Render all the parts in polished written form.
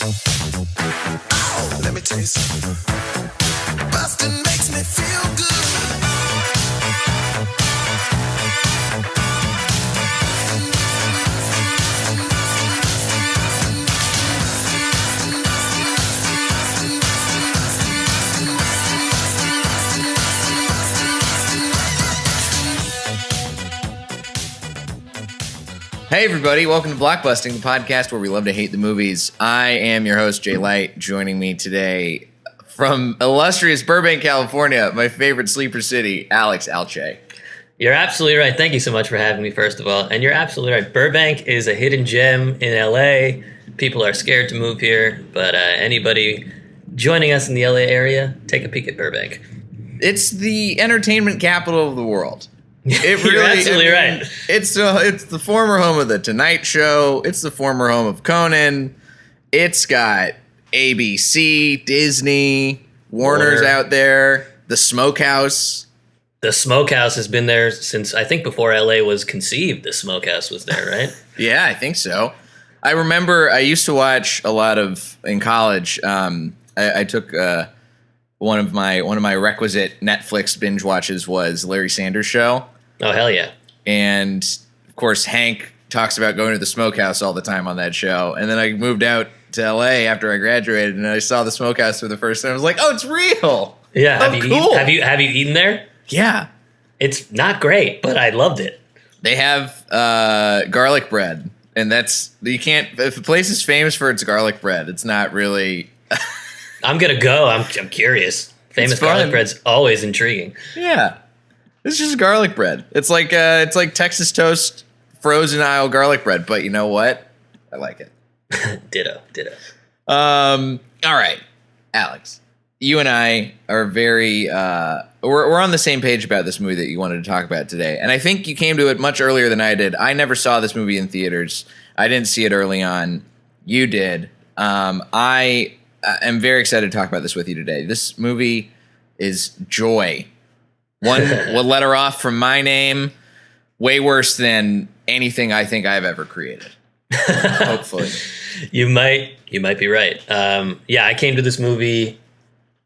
Oh, let me tell you something. Bustin' makes me feel good. Hey everybody, welcome to Blockbusting, the podcast where we love to hate the movies. I am your host, Jay Light. Joining me today from illustrious Burbank, California, my favorite sleeper city, Alcheh. You're absolutely right. Thank you so much for having me, first of all. And you're absolutely right. Burbank is a hidden gem in LA. People are scared to move here, but anybody joining us in the LA area, take a peek at Burbank. It's the entertainment capital of the world. It really, You're absolutely right. It's the former home of The Tonight Show. It's the former home of Conan. It's got ABC, Disney, Warner's out there, the Smokehouse. The Smokehouse has been there since, I think, before LA was conceived. The Smokehouse was there, right? Yeah, I think so. I remember I used to watch a lot of, in college, I took one of my requisite Netflix binge watches was Larry Sanders Show. Oh, hell yeah. And, of course, Hank talks about going to the Smokehouse all the time on that show. And then I moved out to L.A. after I graduated, and I saw the Smokehouse for the first time. I was like, oh, it's real. Yeah. Oh, cool. Have you eaten there? Yeah. It's not great, but I loved it. They have garlic bread. And that's, you can't, if a place is famous for its garlic bread, it's not really... I'm going to go. I'm curious. Famous garlic bread's always intriguing. Yeah. It's just garlic bread. It's like Texas toast frozen aisle garlic bread, but you know what? I like it. Ditto. All right, Alex, you and I are very we're on the same page about this movie that you wanted to talk about today, and I think you came to it much earlier than I did. I never saw this movie in theaters. I didn't see it early on. You did. I am very excited to talk about this with you today. This movie is Joy. One letter off from my name. Way worse than anything I think I've ever created. Hopefully. You might be right. Yeah, I came to this movie.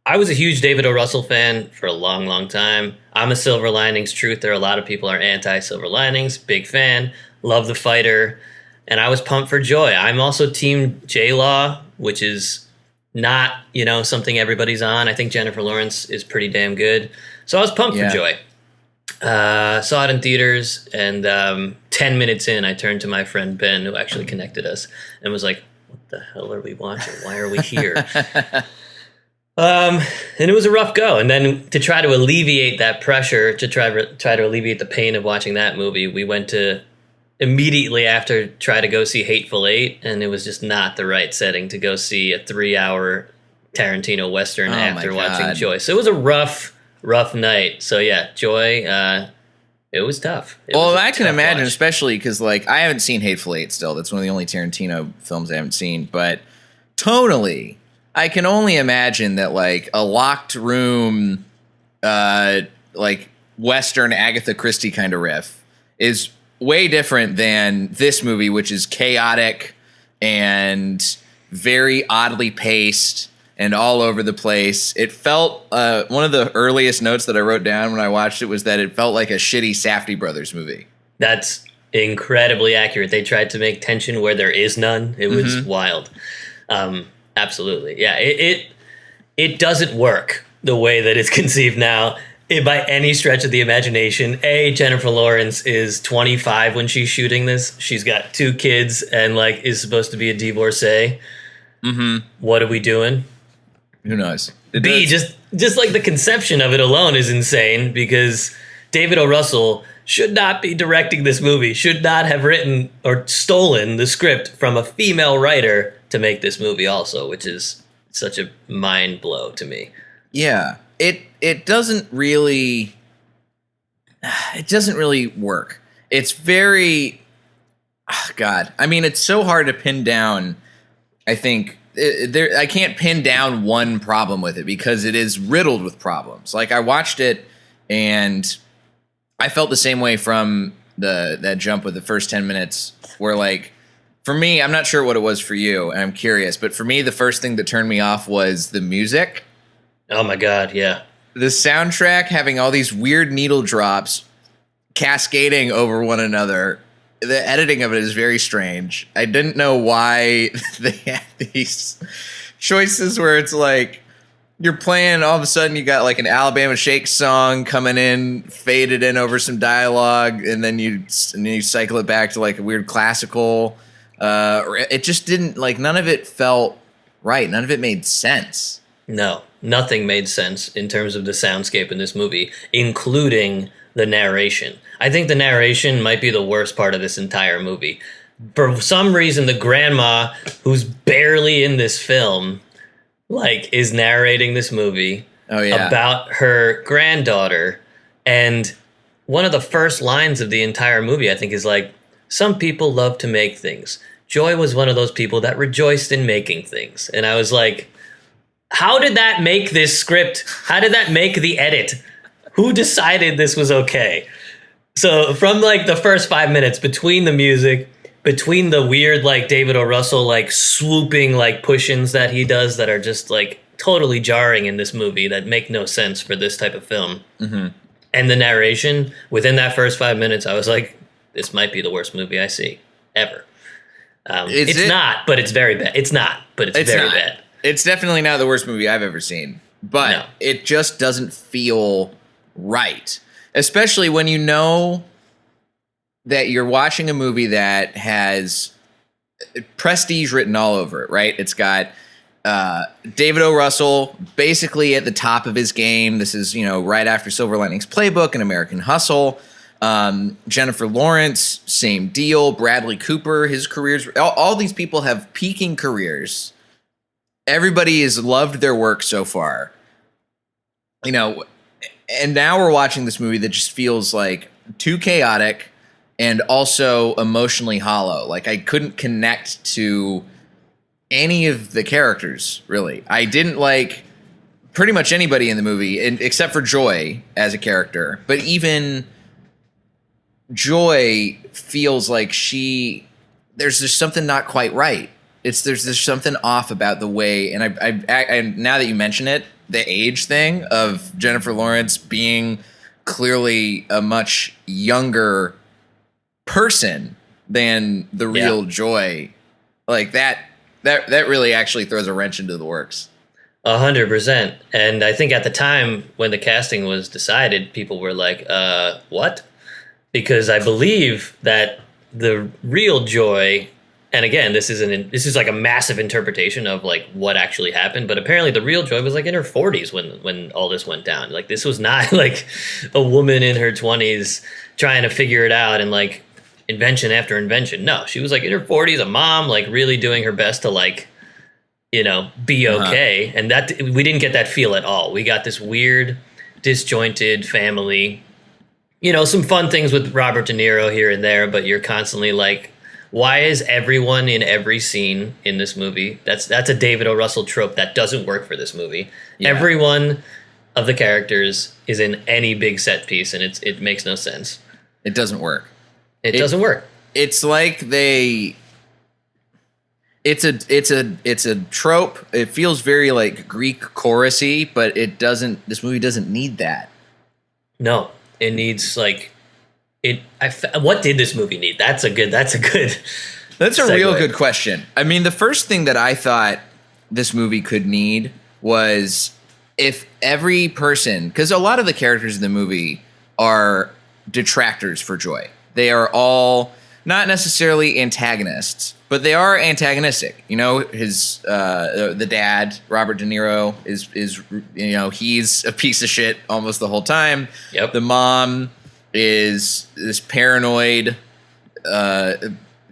I was a huge David O. Russell fan for a long, long time. I'm a Silver Linings truth. There are a lot of people are anti-Silver Linings. Big fan. Love the fighter. And I was pumped for Joy. I'm also team J-Law, which is not, something everybody's on. I think Jennifer Lawrence is pretty damn good. So I was pumped for Joy. Saw it in theaters, and 10 minutes in, I turned to my friend Ben, who actually connected us, and was like, what the hell are we watching? Why are we here? And it was a rough go. And then to try to alleviate that pressure, to try to alleviate the pain of watching that movie, we went to immediately after try to go see Hateful Eight, and it was just not the right setting to go see a 3-hour Tarantino Western after watching Joy. So it was a rough night. So yeah, Joy, it was tough. I can imagine, watch. especially because I haven't seen Hateful Eight still. That's one of the only Tarantino films I haven't seen. But tonally, I can only imagine that a locked room, Western Agatha Christie kind of riff is way different than this movie, which is chaotic and very oddly paced and all over the place. It felt, one of the earliest notes that I wrote down when I watched it was that it felt like a shitty Safdie Brothers movie. That's incredibly accurate. They tried to make tension where there is none. It was wild. Absolutely. Yeah, it doesn't work the way that it's conceived now by any stretch of the imagination. Jennifer Lawrence is 25 when she's shooting this. She's got 2 kids and is supposed to be a divorcee. Mm-hmm. What are we doing? Who knows? B, just the conception of it alone is insane, because David O. Russell should not be directing this movie, should not have written or stolen the script from a female writer to make this movie also, which is such a mind blow to me. Yeah, it doesn't really work. It's very, God, I mean, it's so hard to pin down. I think I can't pin down one problem with it because it is riddled with problems. I watched it and I felt the same way from that jump with the first 10 minutes where For me, I'm not sure what it was for you, and I'm curious, but for me, the first thing that turned me off was the music. Oh my God, yeah. The soundtrack having all these weird needle drops cascading over one another. The editing of it is very strange. I didn't know why they had these choices where it's like you're playing, all of a sudden you got like an Alabama Shake song coming in, faded in over some dialogue, and then you cycle it back to like a weird classical. It just didn't, like, none of it felt right. None of it made sense. No, nothing made sense in terms of the soundscape in this movie, including the narration. I think the narration might be the worst part of this entire movie. For some reason, the grandma, who's barely in this film, like, is narrating this movie about her granddaughter. And one of the first lines of the entire movie, I think, is like, some people love to make things. Joy was one of those people that rejoiced in making things. And I was like, how did that make this script? How did that make the edit? Who decided this was okay? So from like the first 5 minutes, between the music, between the weird like David O. Russell like swooping like push-ins that he does that are just like totally jarring in this movie that make no sense for this type of film, and the narration, within that first 5 minutes, I was like, this might be the worst movie I see ever. It's not, but it's very bad. It's not, but it's very bad. It's definitely not the worst movie I've ever seen, but it just doesn't feel right. Especially when you know that you're watching a movie that has prestige written all over it, right? It's got David O. Russell basically at the top of his game. This is, right after Silver Linings Playbook and American Hustle. Jennifer Lawrence, same deal. Bradley Cooper, his careers, all these people have peaking careers. Everybody has loved their work so far, and now we're watching this movie that just feels like too chaotic and also emotionally hollow. Like, I couldn't connect to any of the characters, really. I didn't like pretty much anybody in the movie, except for Joy as a character. But even Joy feels like there's just something not quite right. There's something off about the way, and I now that you mention it, the age thing of Jennifer Lawrence being clearly a much younger person than the real Joy, like that really actually throws a wrench into the works. 100%. And I think at the time when the casting was decided, people were like, what? Because I believe that the real Joy, and again, this is like a massive interpretation of like what actually happened, but apparently the real Joy was like in her 40s when all this went down. Like, this was not like a woman in her 20s trying to figure it out and like invention after invention. No, she was like in her 40s, a mom, like really doing her best to like, be okay. And that we didn't get that feel at all. We got this weird, disjointed family. Some fun things with Robert De Niro here and there, but you're constantly like, why is everyone in every scene in this movie? That's a David O. Russell trope that doesn't work for this movie. Yeah. Every one of the characters is in any big set piece, and it makes no sense. It doesn't work. It doesn't work. It's like it's a trope. It feels very like Greek chorusy, but this movie doesn't need that. No, it needs like what did this movie need? That's a real good question. I mean, the first thing that I thought this movie could need was if every person, because a lot of the characters in the movie are detractors for Joy. They are all not necessarily antagonists, but they are antagonistic. His the dad, Robert De Niro, is he's a piece of shit almost the whole time. Yep. The mom is this paranoid,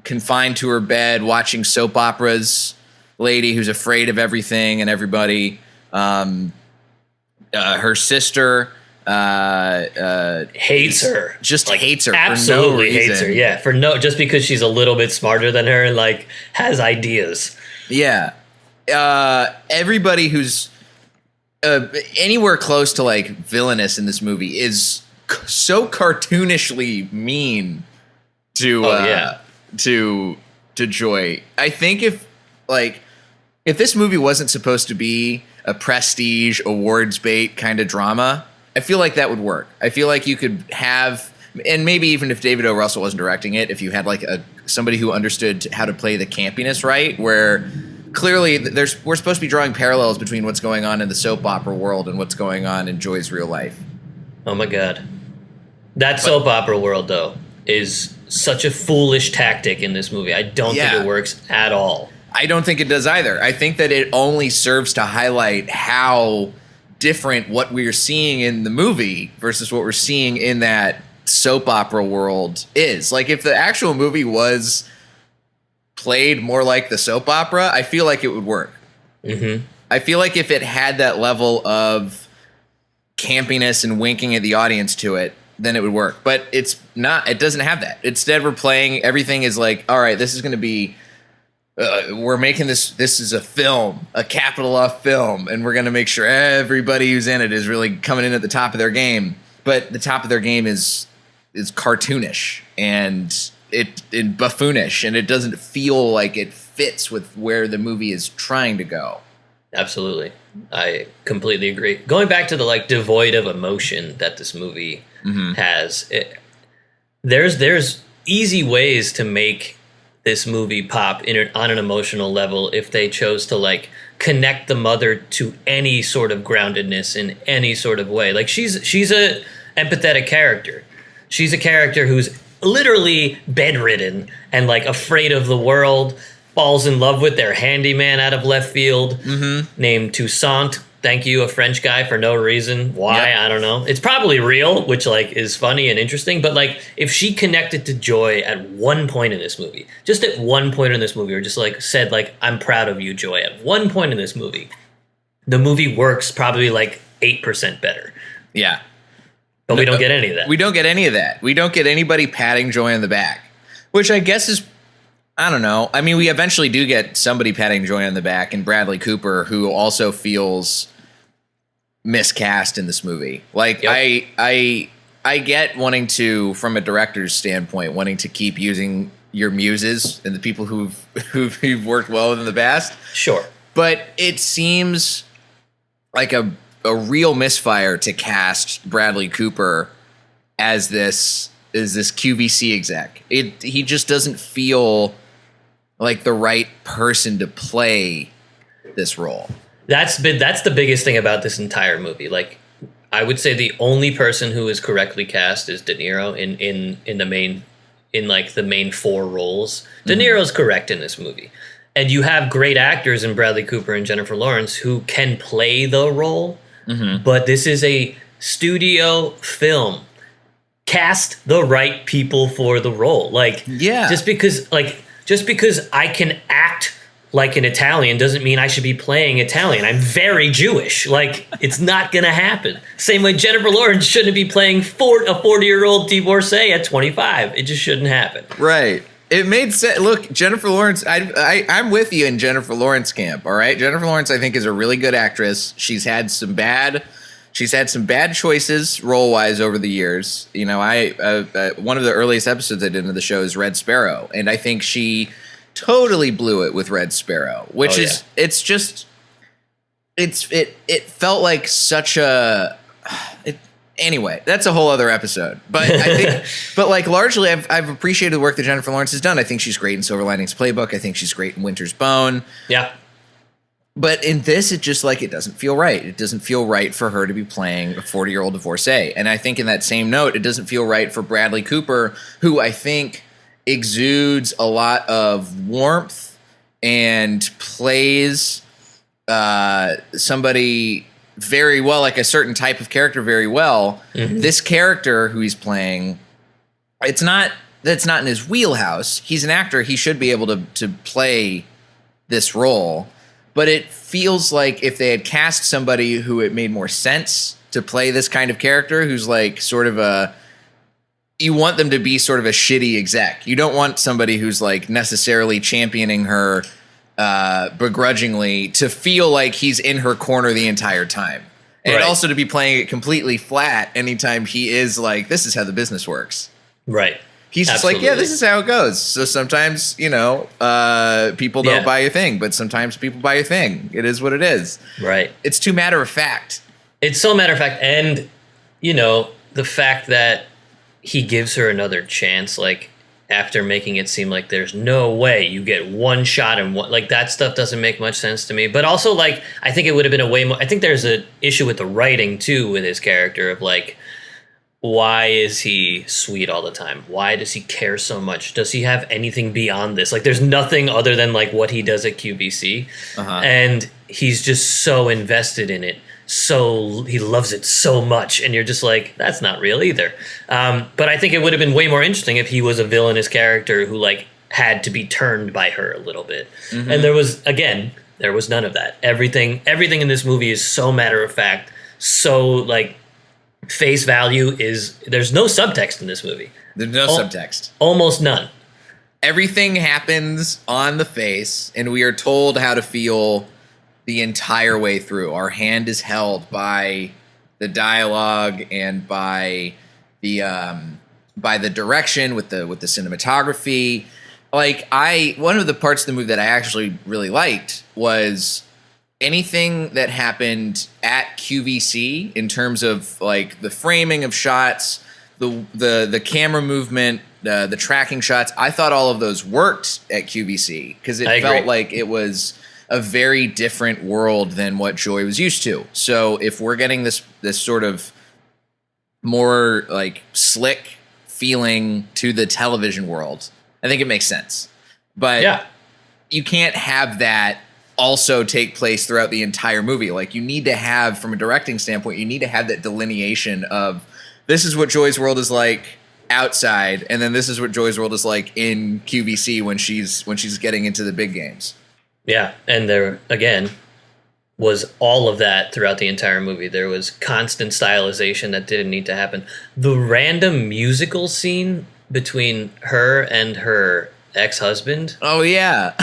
confined to her bed, watching soap operas lady who's afraid of everything and everybody. Her sister hates her. Just like, hates her. Absolutely for no reason. Hates her. Yeah, just because she's a little bit smarter than her and like has ideas. Yeah. Everybody who's anywhere close to like villainous in this movie is so cartoonishly mean to to Joy. I think if this movie wasn't supposed to be a prestige awards bait kind of drama, I feel like that would work. I feel like you could have, and maybe even if David O. Russell wasn't directing it, if you had like somebody who understood how to play the campiness right, where clearly we're supposed to be drawing parallels between what's going on in the soap opera world and what's going on in Joy's real life. Oh my God. That soap opera world, though, is such a foolish tactic in this movie. I don't think it works at all. I don't think it does either. I think that it only serves to highlight how different what we're seeing in the movie versus what we're seeing in that soap opera world is. Like, if the actual movie was played more like the soap opera, I feel like it would work. Mm-hmm. I feel like if it had that level of campiness and winking at the audience to it, then it would work. But it's not. It doesn't have that. Instead, we're playing, everything is like, all right, this is going to be, we're making this is a film, a capital F film, and we're going to make sure everybody who's in it is really coming in at the top of their game. But the top of their game is cartoonish and buffoonish, and it doesn't feel like it fits with where the movie is trying to go. Absolutely. I completely agree. Going back to the like devoid of emotion that this movie has, there's easy ways to make this movie pop on an emotional level if they chose to like connect the mother to any sort of groundedness in any sort of way. Like she's a empathetic character. She's a character who's literally bedridden and like afraid of the world, falls in love with their handyman out of left field named Toussaint. Thank you, a French guy for no reason. Why? Yep. I don't know. It's probably real, which like is funny and interesting. But like, if she connected to Joy at one point in this movie, just at one point in this movie, or just like said like, I'm proud of you, Joy, at one point in this movie, the movie works probably like 8% better. Yeah. But we don't get any of that. We don't get any of that. We don't get anybody patting Joy on the back, which I guess is, I don't know. I mean, we eventually do get somebody patting Joy on the back, and Bradley Cooper, who also feels miscast in this movie. Like, yep. I get wanting to, from a director's standpoint, wanting to keep using your muses and the people who've worked well with in the past. Sure. But it seems like a real misfire to cast Bradley Cooper as this QVC exec. He just doesn't feel like the right person to play this role. That's the biggest thing about this entire movie. Like, I would say the only person who is correctly cast is De Niro in the main four roles. De Niro's correct in this movie. And you have great actors in Bradley Cooper and Jennifer Lawrence who can play the role. But this is a studio film. Cast the right people for the role. Like, yeah. Just because I can act like an Italian doesn't mean I should be playing Italian. I'm very Jewish. Like, it's not going to happen. Same way Jennifer Lawrence shouldn't be playing a 40-year-old divorcee at 25. It just shouldn't happen. Right. It made sense. Look, Jennifer Lawrence, I'm with you in Jennifer Lawrence camp, all right? Jennifer Lawrence, I think, is a really good actress. She's had some bad choices role-wise over the years. You know, one of the earliest episodes I did of the show is Red Sparrow, and I think she totally blew it with Red Sparrow, which it felt like such a anyway, that's a whole other episode. But I think but like largely I've appreciated the work that Jennifer Lawrence has done. I think she's great in Silver Linings Playbook. I think she's great in Winter's Bone. Yeah. But in this, it just like, it doesn't feel right. It doesn't feel right for her to be playing a 40-year-old divorcee. And I think in that same note, it doesn't feel right for Bradley Cooper, who I think exudes a lot of warmth and plays somebody very well, like a certain type of character very well. This character who he's playing, that's not in his wheelhouse. He's an actor. He should be able to play this role. But it feels like if they had cast somebody who it made more sense to play this kind of character, who's like sort of you want them to be sort of a shitty exec. You don't want somebody who's like necessarily championing her begrudgingly to feel like he's in her corner the entire time. And also to be playing it completely flat anytime he is like, this is how the business works. Right. He's just like, yeah, this is how it goes. So sometimes, people don't buy your thing, but sometimes people buy your thing. It is what it is. Right. It's too matter of fact. It's so matter of fact. And, the fact that he gives her another chance, like, after making it seem like there's no way you get one shot and one, like, that stuff doesn't make much sense to me. But also, like, I think it would have been a way more, I think there's an issue with the writing too with his character of, like, why is he sweet all the time? Why does he care so much? Does he have anything beyond this? Like, there's nothing other than, like, what he does at QVC. And he's just so invested in it. So he loves it so much. And you're just like, that's not real either. But I think it would have been way more interesting if he was a villainous character who, like, had to be turned by her a little bit. And there was none of that. Everything in this movie is so matter of fact, so, like, face value is, there's no subtext in this movie. There's no subtext. Almost none. Everything happens on the face, and we are told how to feel the entire way through. Our hand is held by the dialogue and by the direction with the cinematography. Like, one of the parts of the movie that I actually really liked was anything that happened at QVC in terms of, like, the framing of shots, the camera movement, the tracking shots. I thought all of those worked at QVC because it felt like it was a very different world than what Joy was used to. So if we're getting this sort of more, like, slick feeling to the television world, I think it makes sense. But you can't have that also take place throughout the entire movie. Like, you need to have, from a directing standpoint, you need to have that delineation of, this is what Joy's world is like outside, and then this is what Joy's world is like in QVC when she's getting into the big games. Yeah, and there, again, was all of that throughout the entire movie. There was constant stylization that didn't need to happen. The random musical scene between her and her ex-husband. Oh, yeah.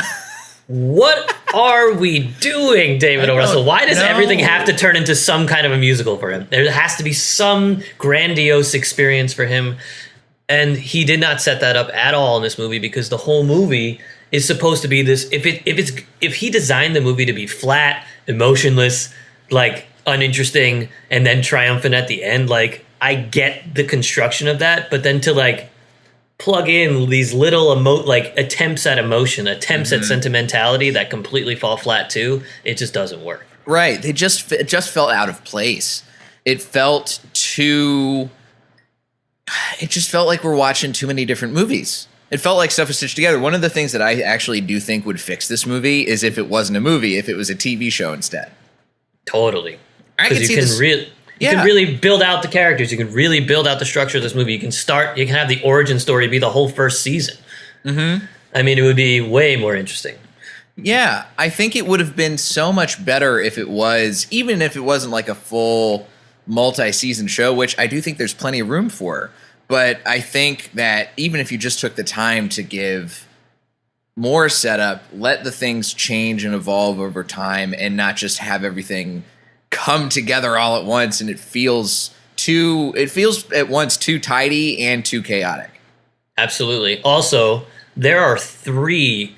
What are we doing, David O. Russell? Why does everything have to turn into some kind of a musical for him? There has to be some grandiose experience for him. And he did not set that up at all in this movie, because the whole movie is supposed to be this. If he designed the movie to be flat, emotionless, like, uninteresting, and then triumphant at the end, like, I get the construction of that, but then to, like, plug in these little attempts at emotion, attempts at sentimentality that completely fall flat too, it just doesn't work. Right. It just felt out of place. It felt like we're watching too many different movies. It felt like stuff was stitched together. One of the things that I actually do think would fix this movie is if it wasn't a movie, if it was a TV show instead. Totally. Because you can really build out the characters. You can really build out the structure of this movie. You can have the origin story be the whole first season. Mm-hmm. I mean, it would be way more interesting. Yeah, I think it would have been so much better if it was, even if it wasn't like a full multi-season show, which I do think there's plenty of room for. But I think that even if you just took the time to give more setup, let the things change and evolve over time, and not just have everything come together all at once, and it feels at once too tidy and too chaotic. Absolutely. Also, there are 3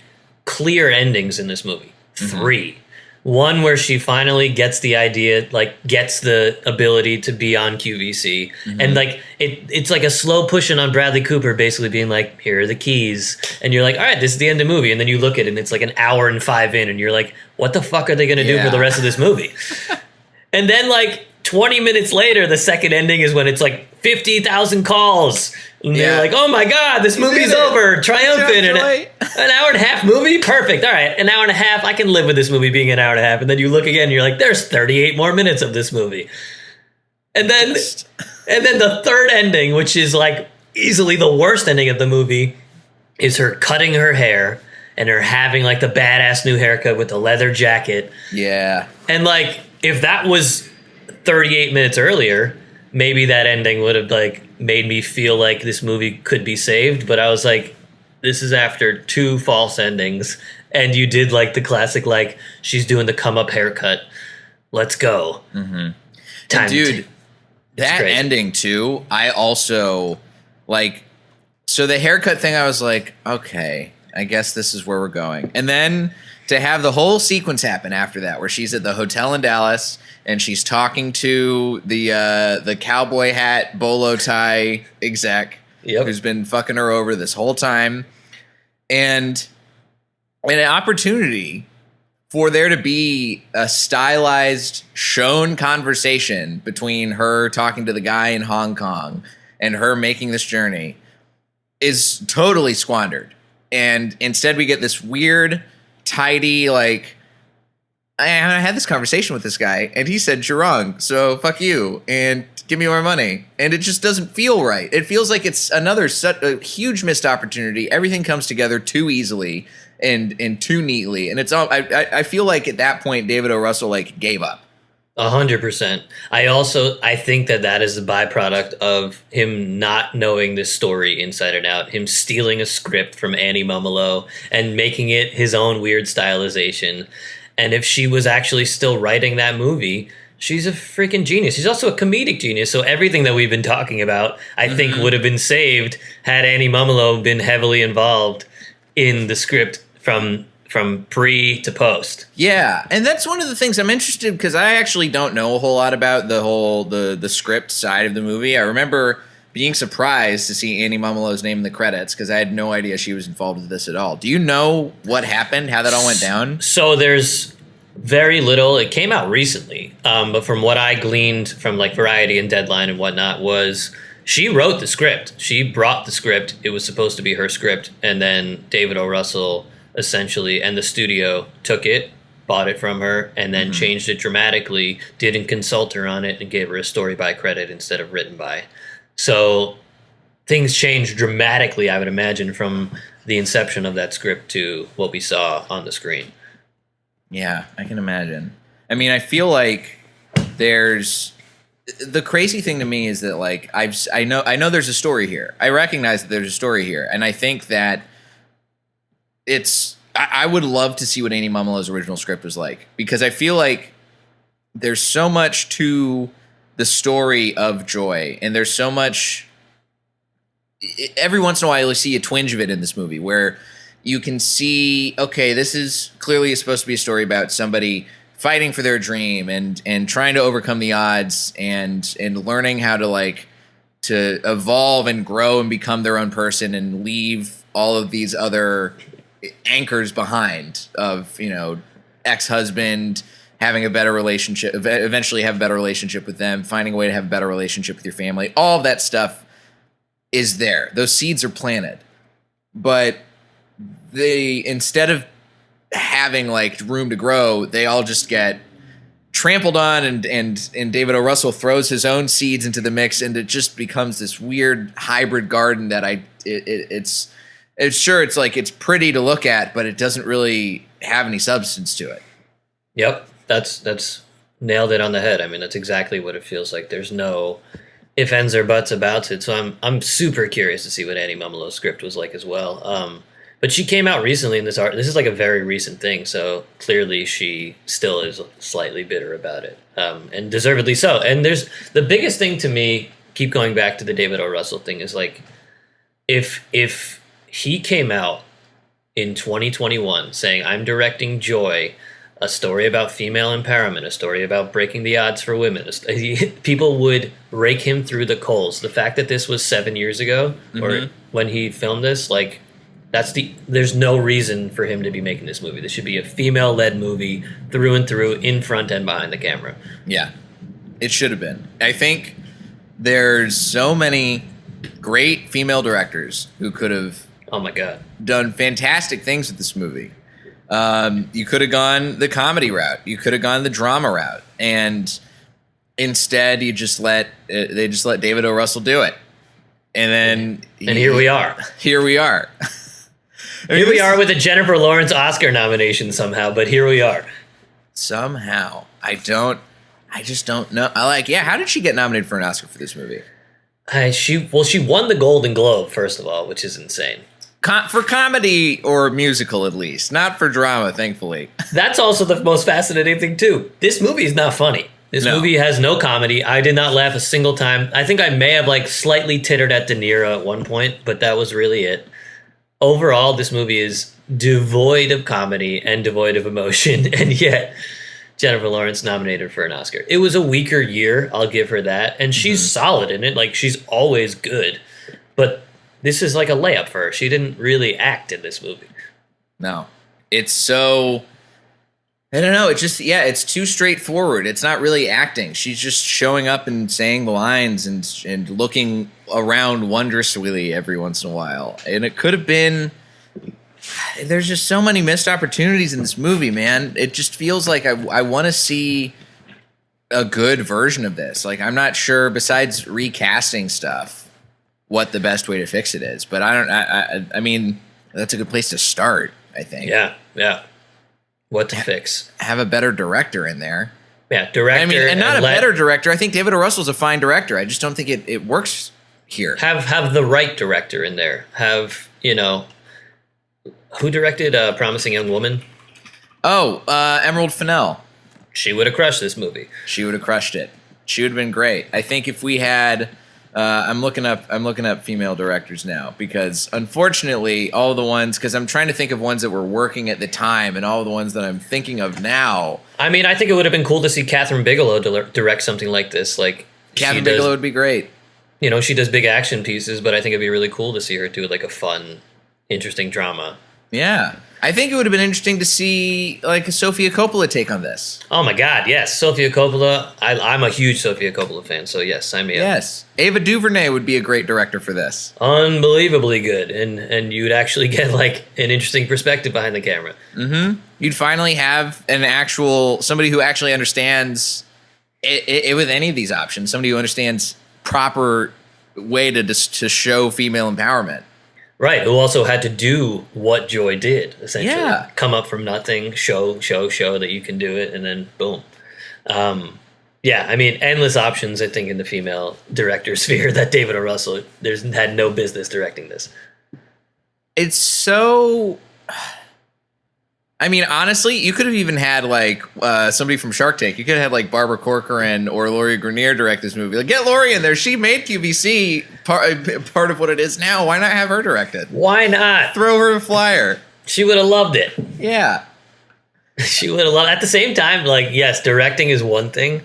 clear endings in this movie. 3. One where she finally gets the idea, like, gets the ability to be on QVC. And, like, it's like a slow pushing on Bradley Cooper, basically being like, here are the keys. And you're like, all right, this is the end of the movie. And then you look at it and it's like an hour and 5 in, and you're like, what the fuck are they going to do for the rest of this movie? And then, like, 20 minutes later, the second ending is when it's like 50,000 calls. And they're like, oh my God, this movie's over. Triumphant. An hour and a half movie? Perfect. All right, an hour and a half. I can live with this movie being an hour and a half. And then you look again and you're like, there's 38 more minutes of this movie. And then the third ending, which is, like, easily the worst ending of the movie, is her cutting her hair and her having, like, the badass new haircut with the leather jacket. Yeah. And, like, if that was 38 minutes earlier, maybe that ending would have, like, made me feel like this movie could be saved. But I was like, this is after 2 false endings, and you did, like, the classic, like, she's doing the come up haircut. Let's go. Dude, that ending too, I also, like, So the haircut thing, I was like, okay, I guess this is where we're going. And then to have the whole sequence happen after that, where she's at the hotel in Dallas and she's talking to the cowboy hat bolo tie exec who's been fucking her over this whole time, and an opportunity for there to be a stylized, shown conversation between her talking to the guy in Hong Kong and her making this journey is totally squandered. And instead we get this weird, tidy, like, I had this conversation with this guy and he said, you're wrong, so fuck you and give me more money. And it just doesn't feel right. It feels like it's another a huge missed opportunity. Everything comes together too easily and too neatly. And it's all, I feel like at that point, David O. Russell like gave up. 100%. I think that is the byproduct of him not knowing this story inside and out, him stealing a script from Annie Mumolo and making it his own weird stylization. And if she was actually still writing that movie, she's a freaking genius. She's also a comedic genius. So everything that we've been talking about, I think would have been saved had Annie Mumolo been heavily involved in the script from pre to post. Yeah, and that's one of the things I'm interested, because I actually don't know a whole lot about the script side of the movie. I remember being surprised to see Annie Mumolo's name in the credits because I had no idea she was involved with this at all. Do you know what happened, how that all went down? So there's very little. It came out recently, but from what I gleaned from like Variety and Deadline and whatnot was she wrote the script. She brought the script. It was supposed to be her script, and then David O. Russell essentially and the studio took it, bought it from her, and then changed it dramatically, didn't consult her on it, and gave her a story by credit instead of written by. So things changed dramatically, I would imagine, from the inception of that script to what we saw on the screen. Yeah, I can imagine. I mean, I feel like the crazy thing to me is that like I know there's a story here. I recognize that there's a story here, and I think that I would love to see what Annie Mumolo's original script was like, because I feel like there's so much to the story of Joy, and there's so much. Every once in a while, you'll see a twinge of it in this movie where you can see, okay, this is clearly supposed to be a story about somebody fighting for their dream and trying to overcome the odds and learning how to evolve and grow and become their own person and leave all of these other anchors behind of, ex-husband, having a better relationship, eventually have a better relationship with them, finding a way to have a better relationship with your family. All of that stuff is there. Those seeds are planted. But instead of having room to grow, they all just get trampled on, and David O. Russell throws his own seeds into the mix, and it just becomes this weird hybrid garden that it's pretty to look at, but it doesn't really have any substance to it. Yep, that's nailed it on the head. I mean, that's exactly what it feels like. There's no ifs, ands, or buts about it. So I'm super curious to see what Annie Mumolo's script was like as well. But she came out recently in this art. This is like a very recent thing, so clearly she still is slightly bitter about it, and deservedly so. And there's the biggest thing to me. Keep going back to the David O. Russell thing is like, if he came out in 2021 saying, I'm directing Joy, a story about female empowerment, a story about breaking the odds for women, people would rake him through the coals. The fact that this was 7 years ago, or when he filmed this, there's no reason for him to be making this movie. This should be a female-led movie through and through, in front and behind the camera. Yeah, it should have been. I think there's so many great female directors who could have done fantastic things with this movie. You could have gone the comedy route. You could have gone the drama route. And instead, they just let David O. Russell do it. And then... here we are. Here we are. Here we are with a Jennifer Lawrence Oscar nomination somehow, but here we are. Somehow. I just don't know. How did she get nominated for an Oscar for this movie? She won the Golden Globe, first of all, which is insane. For comedy or musical, at least. Not for drama, thankfully. That's also the most fascinating thing, too. This movie is not funny. This No. movie has no comedy. I did not laugh a single time. I think I may have like slightly tittered at De Niro at one point, but that was really it. Overall, this movie is devoid of comedy and devoid of emotion, and yet Jennifer Lawrence nominated for an Oscar. It was a weaker year, I'll give her that, and she's solid in it. Like, she's always good, but this is like a layup for her. She didn't really act in this movie. No. It's so... I don't know. It's just, it's too straightforward. It's not really acting. She's just showing up and saying the lines and looking around wondrously every once in a while. And it could have been... There's just so many missed opportunities in this movie, man. It just feels like I want to see a good version of this. Like, I'm not sure, besides recasting stuff, what the best way to fix it is. But I mean, that's a good place to start, I think. Yeah. What to fix? Have a better director in there. Yeah, director. I mean, and not a better director. I think David O. Russell's a fine director. I just don't think it works here. Have the right director in there. Have, who directed Promising Young Woman? Oh, Emerald Fennell. She would have crushed this movie. She would have crushed it. She would have been great. I think if we had... I'm looking up female directors now, because unfortunately all the ones, because I'm trying to think of ones that were working at the time, and all the ones that I'm thinking of now. I mean, I think it would have been cool to see Catherine Bigelow direct something like this. Like, Catherine Bigelow would be great. She does big action pieces, but I think it'd be really cool to see her do like a fun, interesting drama. Yeah. I think it would have been interesting to see like a Sofia Coppola take on this. Oh my God, yes, Sofia Coppola. I'm a huge Sofia Coppola fan, so yes, sign me up. Yes, Ava DuVernay would be a great director for this. Unbelievably good, and you'd actually get like an interesting perspective behind the camera. Mm-hmm. You'd finally have somebody who actually understands it with any of these options. Somebody who understands proper way to show female empowerment. Right, who also had to do what Joy did, essentially. Yeah. Come up from nothing, show that you can do it, and then boom. I mean, endless options, I think, in the female director sphere that David O. Russell had no business directing this. It's so... I mean, honestly, you could have even had, like, somebody from Shark Tank. You could have had, like, Barbara Corcoran or Laurie Grenier direct this movie. Like, get Laurie in there. She made QVC part of what it is now. Why not have her direct it? Why not? Throw her a flyer. She would have loved it. Yeah. She would have loved it. At the same time, like, yes, directing is one thing.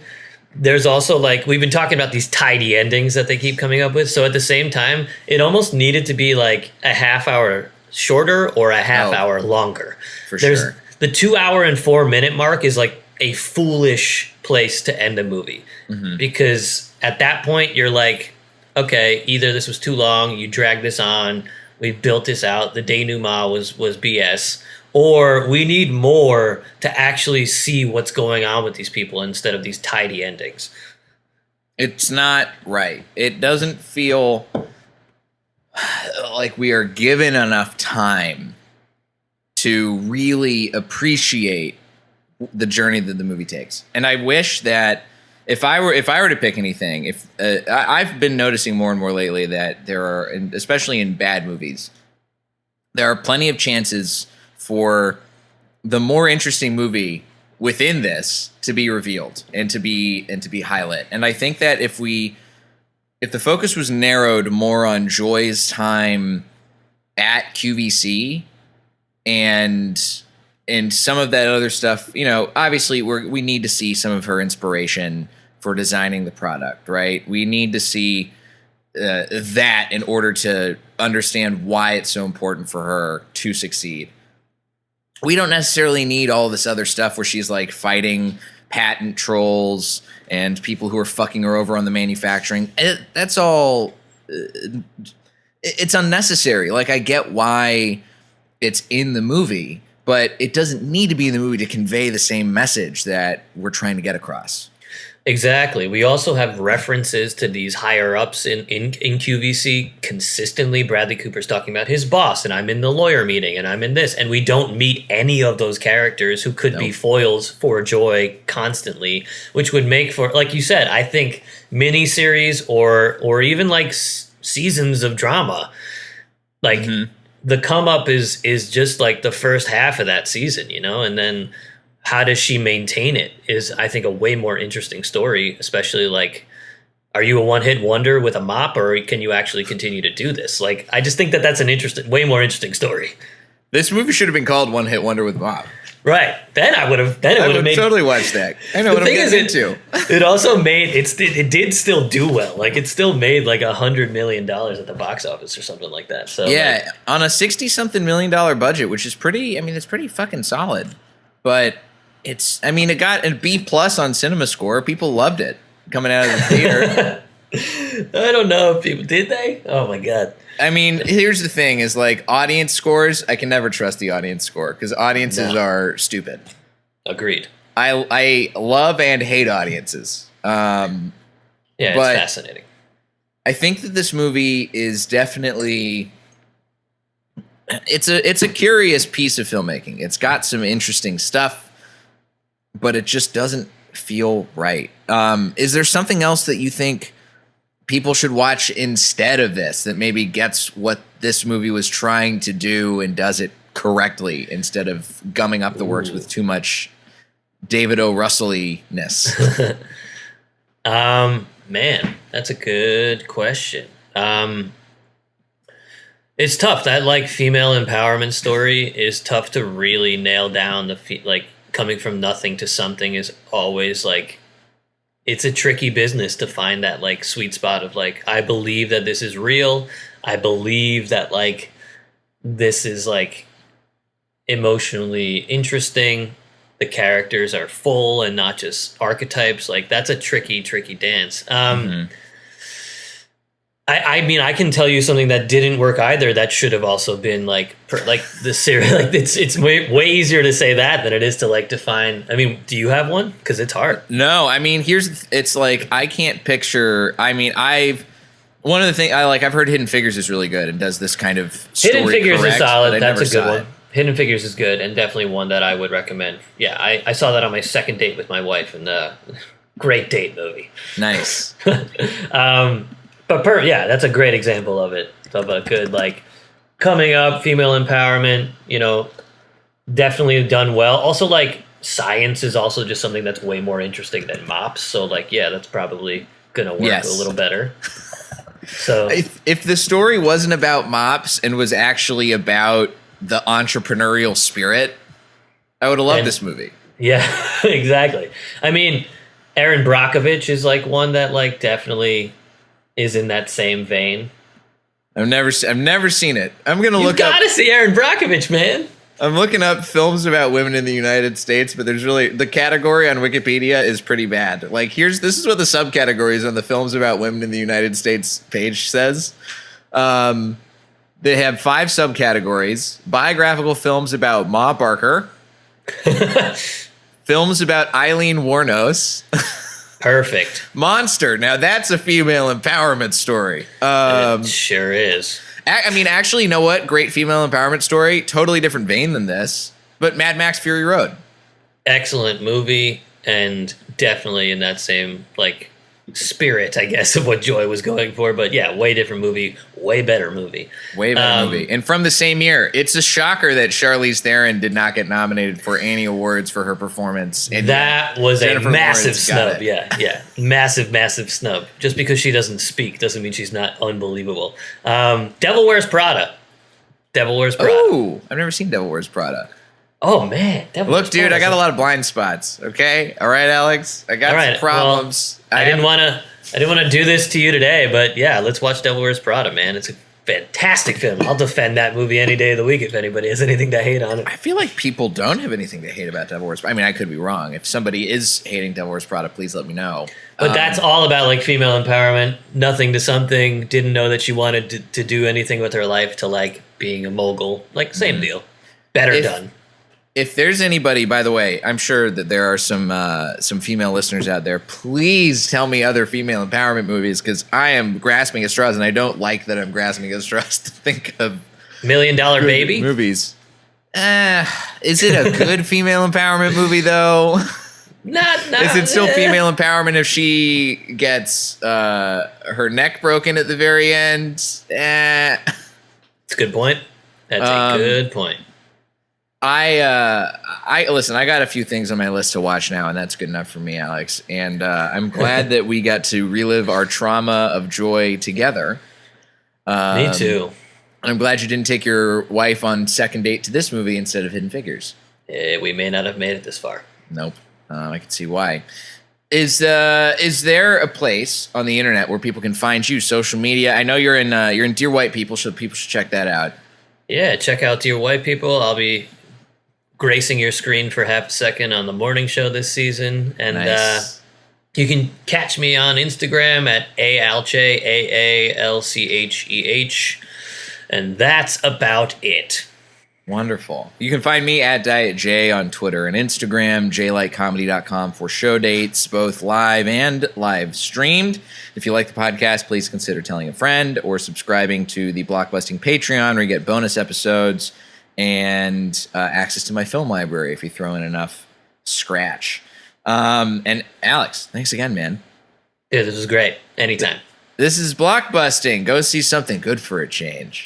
There's also, like, we've been talking about these tidy endings that they keep coming up with. So at the same time, it almost needed to be, like, a half hour shorter or a half hour longer. For sure. The 2 hour and 4 minute mark is like a foolish place to end a movie, because at that point you're like, okay, either this was too long, you drag this on, we built this out, the denouement was BS, or we need more to actually see what's going on with these people instead of these tidy endings. It's not right. It doesn't feel like we are given enough time to really appreciate the journey that the movie takes. And I wish that if I were to pick anything, I've been noticing more and more lately that there are, especially in bad movies, there are plenty of chances for the more interesting movie within this to be revealed and to be highlighted. And I think that if the focus was narrowed more on Joy's time at QVC and some of that other stuff, obviously we need to see some of her inspiration for designing the product, right? We need to see that in order to understand why it's so important for her to succeed. We don't necessarily need all this other stuff where she's like fighting patent trolls and people who are fucking her over on the manufacturing. That's all. It's unnecessary. Like, I get why it's in the movie, but it doesn't need to be in the movie to convey the same message that we're trying to get across. Exactly. We also have references to these higher ups in QVC consistently. Bradley Cooper's talking about his boss, and I'm in the lawyer meeting, and I'm in this, and we don't meet any of those characters who could be foils for Joy constantly, which would make for, like you said, I think miniseries or even like seasons of drama. Like the come up is just like the first half of that season, and then how does she maintain it is, I think, a way more interesting story, especially like, are you a one-hit wonder with a mop, or can you actually continue to do this? Like, I just think that that's an way more interesting story. This movie should have been called One Hit Wonder with Mop. Right. Then I would have made totally watched that. I know what I'm getting into. It also made it did still do well. Like, it still made like $100 million at the box office or something like that. So yeah, like, on a $60-something million budget, which is pretty. I mean, it's pretty fucking solid. But it got a B+ on Cinema Score. People loved it coming out of the theater. I don't know if people did they. Oh my god. I mean, here's the thing: is like audience scores. I can never trust the audience score because audiences are stupid. Agreed. I love and hate audiences. Yeah, it's fascinating. I think that this movie is definitely it's a curious piece of filmmaking. It's got some interesting stuff, but it just doesn't feel right. Is there something else that you think people should watch instead of this that maybe gets what this movie was trying to do and does it correctly instead of gumming up the works with too much David O. Russell-ness? Man, that's a good question. It's tough. That like female empowerment story is tough to really nail down. Like coming from nothing to something is always like, it's a tricky business to find that like sweet spot of like, I believe that this is real. I believe that like this is like emotionally interesting. The characters are full and not just archetypes. Like that's a tricky dance. I mean, I can tell you something that didn't work either. That should have also been like the series. Like it's way easier to say that than it is to like define. I mean, do you have one? Because it's hard. No, I mean, it's like I can't picture. I mean, one of the things I've heard Hidden Figures is really good and does this kind of story. Hidden Figures is solid. That's a good one. It. Hidden Figures is good and definitely one that I would recommend. Yeah, I saw that on my second date with my wife, and great date movie. Nice. But yeah, that's a great example of it. Of a good like coming up, female empowerment. You know, definitely done well. Also, like science is also just something that's way more interesting than mops. So like, yeah, that's probably gonna work a little better. So if the story wasn't about mops and was actually about the entrepreneurial spirit, I would have loved this movie. Yeah, exactly. I mean, Erin Brockovich is like one that like definitely is in that same vein. I've never seen it. I'm gonna look up. You gotta see Erin Brockovich, man. I'm looking up films about women in the United States, but there's really the category on Wikipedia is pretty bad. Like this is what the subcategories on the films about women in the United States page says. They have 5 subcategories: biographical films about Ma Barker, films about Eileen Wuornos. Perfect. Monster. Now that's a female empowerment story. It sure is. I mean, actually, you know what? Great female empowerment story. Totally different vein than this. But Mad Max Fury Road. Excellent movie, and definitely in that same like spirit, I guess, of what Joy was going for. But yeah, way different movie, way better movie. Way better movie. And from the same year, it's a shocker that Charlize Theron did not get nominated for Annie Awards for her performance. And that was Jennifer a massive snub. Yeah. Massive snub. Just because she doesn't speak doesn't mean she's not unbelievable. Devil Wears Prada. Oh, I've never seen Devil Wears Prada. Oh, man. Look, dude, I got a lot of blind spots, okay? All right, Alex? I got some problems. Well, I didn't want to do this to you today, but yeah, let's watch Devil Wears Prada, man. It's a fantastic film. I'll defend that movie any day of the week if anybody has anything to hate on it. I feel like people don't have anything to hate about Devil Wears Prada. I mean, I could be wrong. If somebody is hating Devil Wears Prada, please let me know. But that's all about like female empowerment, nothing to something, didn't know that she wanted to do anything with her life to like being a mogul. Like, same deal. Better done. If there's anybody, by the way, I'm sure that there are some female listeners out there. Please tell me other female empowerment movies, because I am grasping at straws, and I don't like that I'm grasping at straws to think of $1 Million Baby movies. Is it a good female empowerment movie though? Not. Is it still female empowerment if she gets her neck broken at the very end? It's a good point. That's a good point. I listen. I got a few things on my list to watch now, and that's good enough for me, Alex. And I'm glad that we got to relive our trauma of joy together. Me too. I'm glad you didn't take your wife on second date to this movie instead of Hidden Figures. We may not have made it this far. Nope. I can see why. Is there a place on the internet where people can find you? Social media? I know you're in Dear White People, so people should check that out. Yeah, check out Dear White People. I'll be gracing your screen for half a second on the morning show this season. And Nice. you can catch me on Instagram at Alcheh, Aalcheh. And that's about it. Wonderful. You can find me at Diet J on Twitter and Instagram, jlightcomedy.com for show dates, both live and live streamed. If you like the podcast, please consider telling a friend or subscribing to the Blockbusting Patreon, where you get bonus episodes and access to my film library if you throw in enough scratch. And Alex, thanks again, man. Yeah, this was great. Anytime. This is Blockbusting. Go see something good for a change.